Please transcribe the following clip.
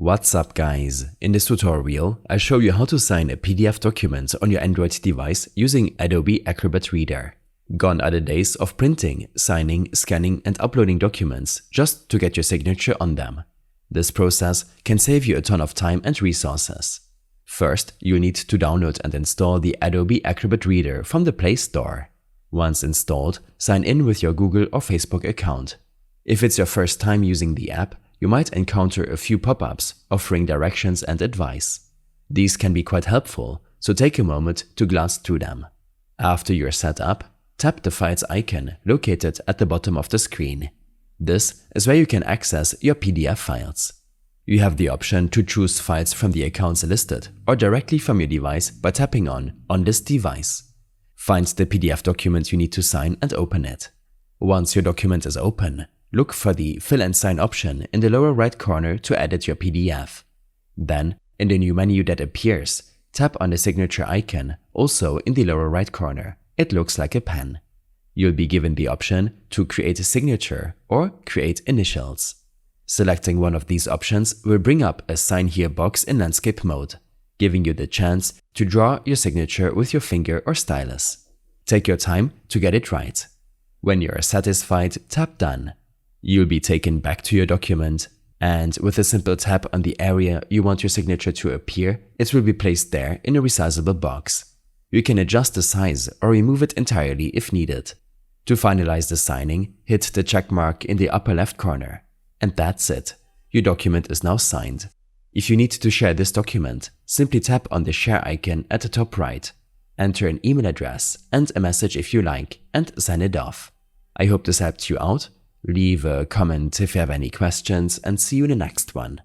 What's up guys? In this tutorial, I'll show you how to sign a PDF document on your Android device using Adobe Acrobat Reader. Gone are the days of printing, signing, scanning and uploading documents just to get your signature on them. This process can save you a ton of time and resources. First, you need to download and install the Adobe Acrobat Reader from the Play Store. Once installed, sign in with your Google or Facebook account. If it's your first time using the app, you might encounter a few pop-ups offering directions and advice. These can be quite helpful, so take a moment to glance through them. After you're set up, tap the Files icon located at the bottom of the screen. This is where you can access your PDF files. You have the option to choose files from the accounts listed or directly from your device by tapping on this device. Find the PDF document you need to sign and open it. Once your document is open, look for the Fill and Sign option in the lower right corner to edit your PDF. Then, in the new menu that appears, tap on the signature icon, also in the lower right corner. It looks like a pen. You'll be given the option to create a signature or create initials. Selecting one of these options will bring up a Sign Here box in landscape mode, giving you the chance to draw your signature with your finger or stylus. Take your time to get it right. When you are satisfied, tap Done. You'll be taken back to your document, and with a simple tap on the area you want your signature to appear, it will be placed there in a resizable box. You can adjust the size or remove it entirely if needed. To finalize the signing, hit the check mark in the upper left corner. And that's it. Your document is now signed. If you need to share this document, simply tap on the share icon at the top right. Enter an email address and a message if you like, and send it off. I hope this helped you out. Leave a comment if you have any questions, and see you in the next one.